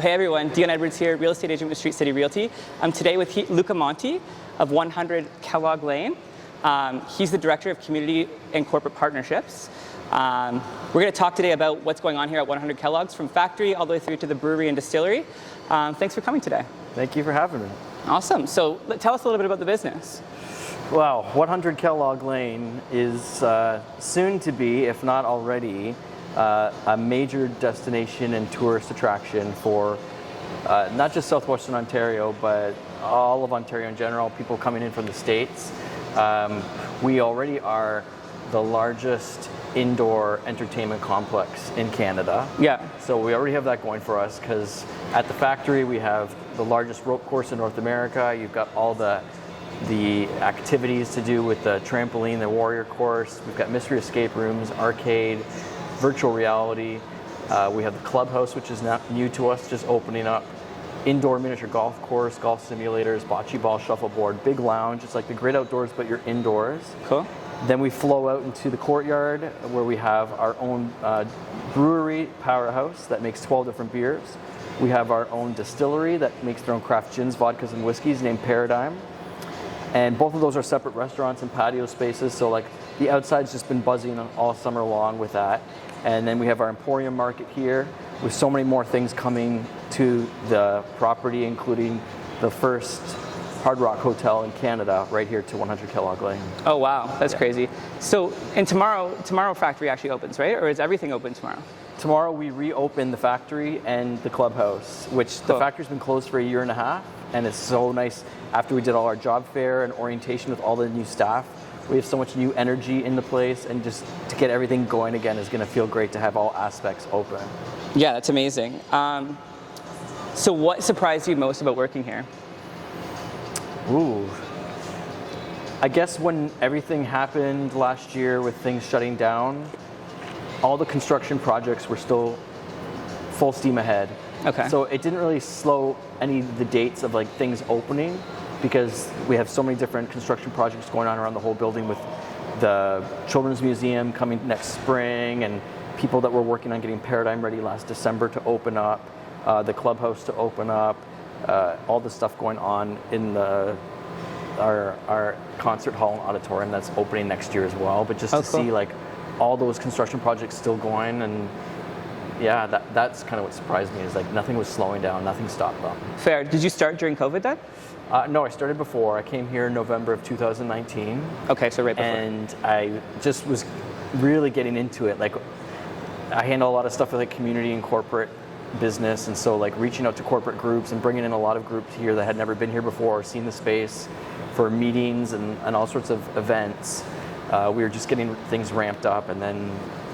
Hey everyone, Dion Edwards here, real estate agent with Street City Realty. I'm today with Luca Monti of 100 Kellogg Lane. He's the Director of Community and Corporate Partnerships. We're going to talk today about what's going on here at 100 Kellogg's, from factory all the way through to the brewery and distillery. Thanks for coming today. Thank you for having me. Awesome. So tell us a little bit about the business. Well, 100 Kellogg Lane is soon to be, if not already, a major destination and tourist attraction for not just southwestern Ontario, but all of Ontario in general, people coming in from the States. We already are the largest indoor entertainment complex in Canada. Yeah. So we already have that going for us, because at the factory we have the largest rope course in North America. You've got all the activities to do with the trampoline, the warrior course. We've got mystery escape rooms, arcade, virtual reality. We have the clubhouse, which is now new to us, just opening up. Indoor miniature golf course, golf simulators, bocce ball, shuffleboard, big lounge. It's like the great outdoors, but you're indoors. Cool. Then we flow out into the Courtyard, where we have our own brewery, Powerhouse, that makes 12 different beers. We have our own distillery that makes their own craft gins, vodkas, and whiskeys, named Paradigm. And both of those are separate restaurants and patio spaces, so like the outside's just been buzzing all summer long with that. And then we have our Emporium Market here, with so many more things coming to the property, including the first HardRock Hotel in Canada, right here to 100 Kellogg Lane. Oh wow, that's crazy. So, and tomorrow factory actually opens, right? Or is everything open tomorrow? Tomorrow we reopen the factory and the clubhouse, which the factory's been closed for a year and a half, and it's so nice. After we did all our job fair and orientation with all the new staff, we have so much new energy in the place, and just to get everything going again is going to feel great to have all aspects open. Yeah, that's amazing. So what surprised you most about working here? Ooh. I guess when everything happened last year with things shutting down, all the construction projects were still full steam ahead. Okay. So it didn't really slow any of the dates of like things opening, because we have so many different construction projects going on around the whole building, with the Children's Museum coming next spring, and people that were working on getting Paradigm ready last December to open up, the clubhouse to open up, all the stuff going on in our concert hall and auditorium that's opening next year as well. But just to see like all those construction projects still going, and yeah, that's kind of what surprised me, is like nothing was slowing down, nothing stopped them. Fair. Did you start during COVID then? No, I started before. I came here in November of 2019. Okay, so right before. And I just was really getting into it. Like, I handle a lot of stuff with like community and corporate business, and so like reaching out to corporate groups and bringing in a lot of groups here that had never been here before or seen the space for meetings and all sorts of events. We were just getting things ramped up, and then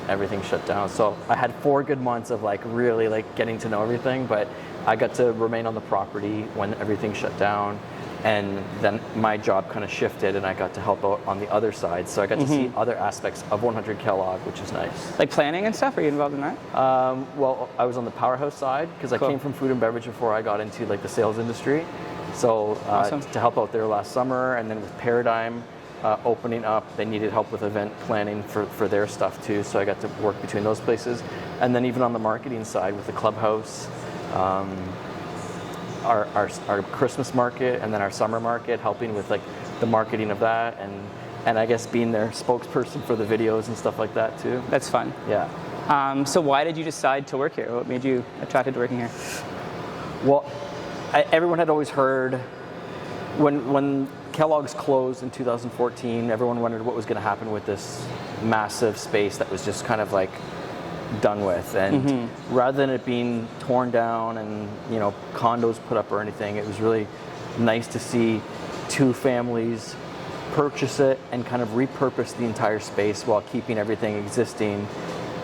everything shut down. So I had 4 good months of like really like getting to know everything, but I got to remain on the property when everything shut down, and then my job kind of shifted, and I got to help out on the other side. So I got to see other aspects of 100 Kellogg, which is nice. Like planning and stuff? Are you involved in that? Well, I was on the Powerhouse side, because I came from food and beverage before I got into like the sales industry. So Awesome. to help out there last summer, and then with Paradigm opening up, they needed help with event planning for their stuff too. So I got to work between those places, and then even on the marketing side with the clubhouse, our Christmas market, and then our summer market, helping with like the marketing of that, and I guess being their spokesperson for the videos and stuff like that too. That's fun. Yeah. So why did you decide to work here? What made you attracted to working here? Well, everyone had always heard, when Kellogg's closed in 2014, everyone wondered what was going to happen with this massive space that was just kind of like done with. And rather than it being torn down and, you know, condos put up or anything, it was really nice to see 2 families purchase it and kind of repurpose the entire space while keeping everything existing,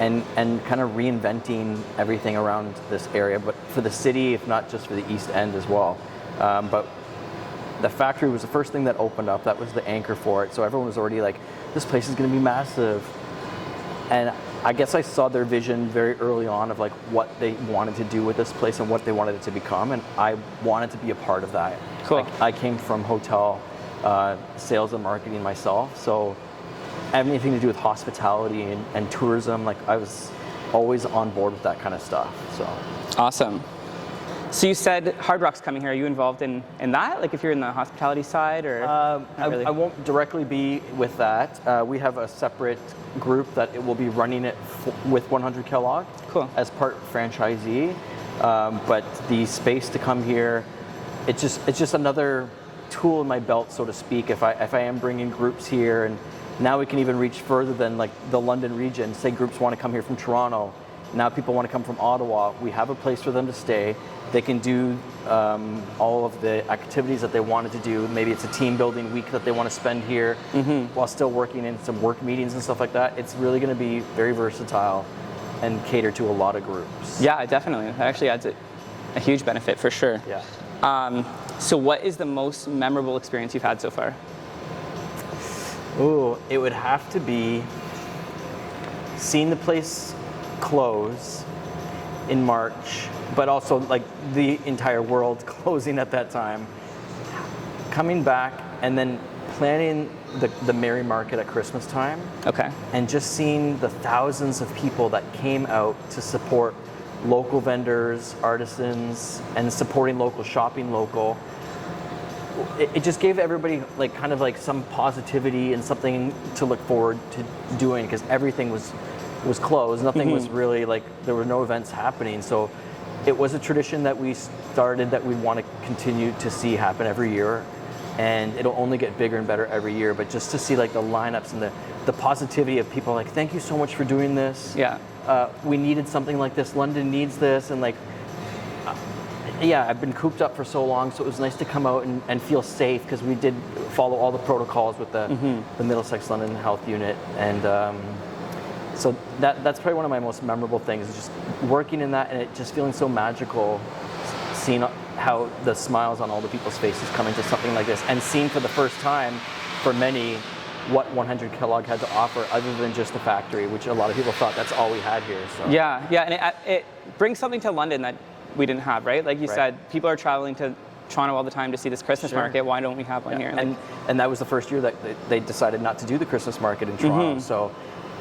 and kind of reinventing everything around this area, but for the city, if not just for the East End as well. But the factory was the first thing that opened up. That was the anchor for it. So everyone was already like, this place is going to be massive. And I guess I saw their vision very early on of like what they wanted to do with this place and what they wanted it to become, and I wanted to be a part of that. Cool. Like, I came from hotel sales and marketing myself, so anything to do with hospitality and tourism, like I was always on board with that kind of stuff. So awesome. So you said Hard Rock's coming here. Are you involved in that? Like if you're in the hospitality side or not really? I won't directly be with that. We have a separate group that it will be running it with 100 Kellogg as part franchisee. But the space to come here, it's just another tool in my belt, so to speak. If I am bringing groups here, and now we can even reach further than like the London region. Say groups want to come here from Toronto. Now people want to come from Ottawa. We have a place for them to stay. They can do all of the activities that they wanted to do. Maybe it's a team building week that they want to spend here while still working in some work meetings and stuff like that. It's really going to be very versatile and cater to a lot of groups. Yeah, definitely. That actually adds a huge benefit for sure. Yeah. So what is the most memorable experience you've had so far? Ooh, it would have to be seeing the place close in March, but also like the entire world closing at that time. Coming back and then planning the Merry Market at Christmas time. Okay. And just seeing the thousands of people that came out to support local vendors, artisans, and supporting local, shopping local. It just gave everybody like kind of like some positivity and something to look forward to doing, because everything was closed. Nothing was really like, there were no events happening. So it was a tradition that we started that we want to continue to see happen every year. And it'll only get bigger and better every year. But just to see like the lineups and the positivity of people like, thank you so much for doing this. Yeah. We needed something like this. London needs this. And like, yeah, I've been cooped up for so long, so it was nice to come out and feel safe, because we did follow all the protocols with the Middlesex London Health Unit. And so that's probably one of my most memorable things, is just working in that and it just feeling so magical, seeing how the smiles on all the people's faces come into something like this, and seeing for the first time for many what 100 Kellogg had to offer other than just the factory, which a lot of people thought that's all we had here. So. Yeah, and it brings something to London that we didn't have, right? Like you said, people are traveling to Toronto all the time to see this Christmas market. Why don't we have one here? And that was the first year that they decided not to do the Christmas market in Toronto. So,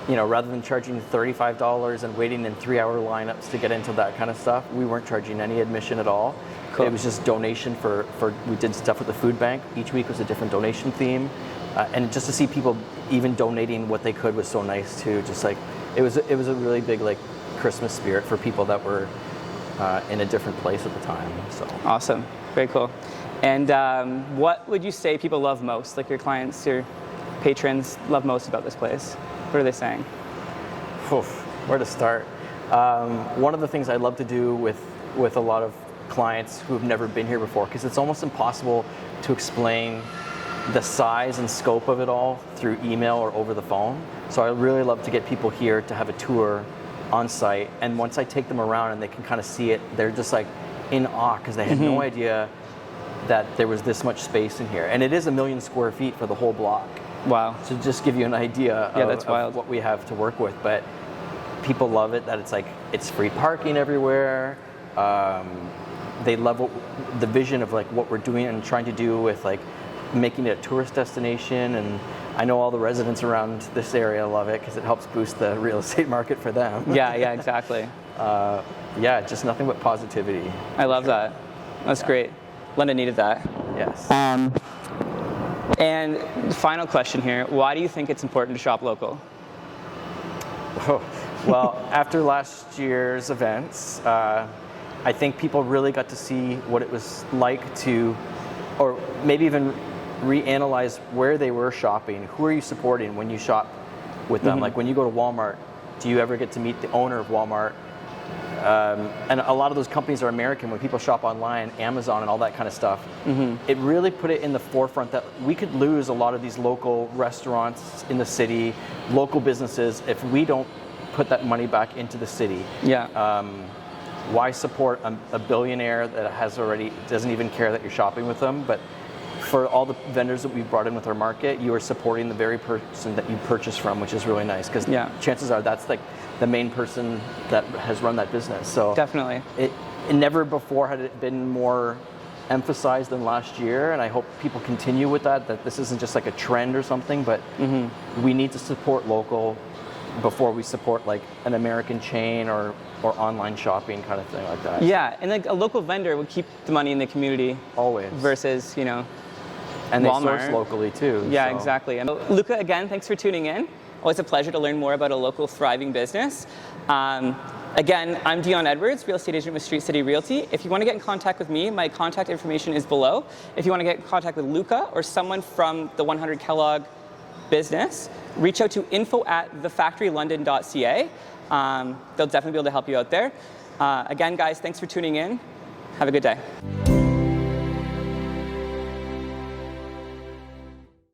you know, rather than charging $35 and waiting in 3-hour lineups to get into that kind of stuff, we weren't charging any admission at all. Cool. It was just donation for we did stuff with the food bank. Each week was a different donation theme. And just to see people even donating what they could was so nice too. Just like, it was a really big like Christmas spirit for people that were in a different place at the time. So awesome, very cool. And what would you say people love most, like your clients, your patrons love most about this place? What are they saying? Where to start? One of the things I love to do with a lot of clients who have never been here before, because it's almost impossible to explain the size and scope of it all through email or over the phone. So I really love to get people here to have a tour on site, and once I take them around and they can kind of see it, they're just like in awe, because they had no idea that there was this much space in here. And it is 1 million square feet for the whole block. Wow. So just give you an idea of what we have to work with. But people love it, that it's like, it's free parking everywhere. They love the vision of like what we're doing and trying to do with like making it a tourist destination. And I know all the residents around this area love it, because it helps boost the real estate market for them. Yeah, exactly. Just nothing but positivity. I love that. That's great. London needed that. Yes. And the final question here, why do you think it's important to shop local? Well, after last year's events, I think people really got to see what it was like to, or maybe even reanalyze where they were shopping. Who are you supporting when you shop with them? Like when you go to Walmart, do you ever get to meet the owner of Walmart? And a lot of those companies are American. When people shop online, Amazon and all that kind of stuff, it really put it in the forefront that we could lose a lot of these local restaurants in the city, local businesses, if we don't put that money back into the city. Yeah. Why support a billionaire that doesn't even care that you're shopping with them? But for all the vendors that we've brought in with our market, you are supporting the very person that you purchase from, which is really nice, because chances are that's like the main person that has run that business. So definitely. It never before had it been more emphasized than last year, and I hope people continue with that this isn't just like a trend or something, but we need to support local. before we support like an American chain or online shopping kind of thing like that. Yeah, and like a local vendor would keep the money in the community. Always. Versus, you know, and Walmart. they source locally too. Yeah, so. exactly. And Luca, again, thanks for tuning in. Always a pleasure to learn more about a local thriving business. Again, I'm Dion Edwards, real estate agent with Street City Realty. If you want to get in contact with me, my contact information is below. If you want to get in contact with Luca or someone from the 100 Kellogg business, reach out to info@thefactorylondon.ca. They'll definitely be able to help you out there. Again, guys, thanks for tuning in. Have a good day.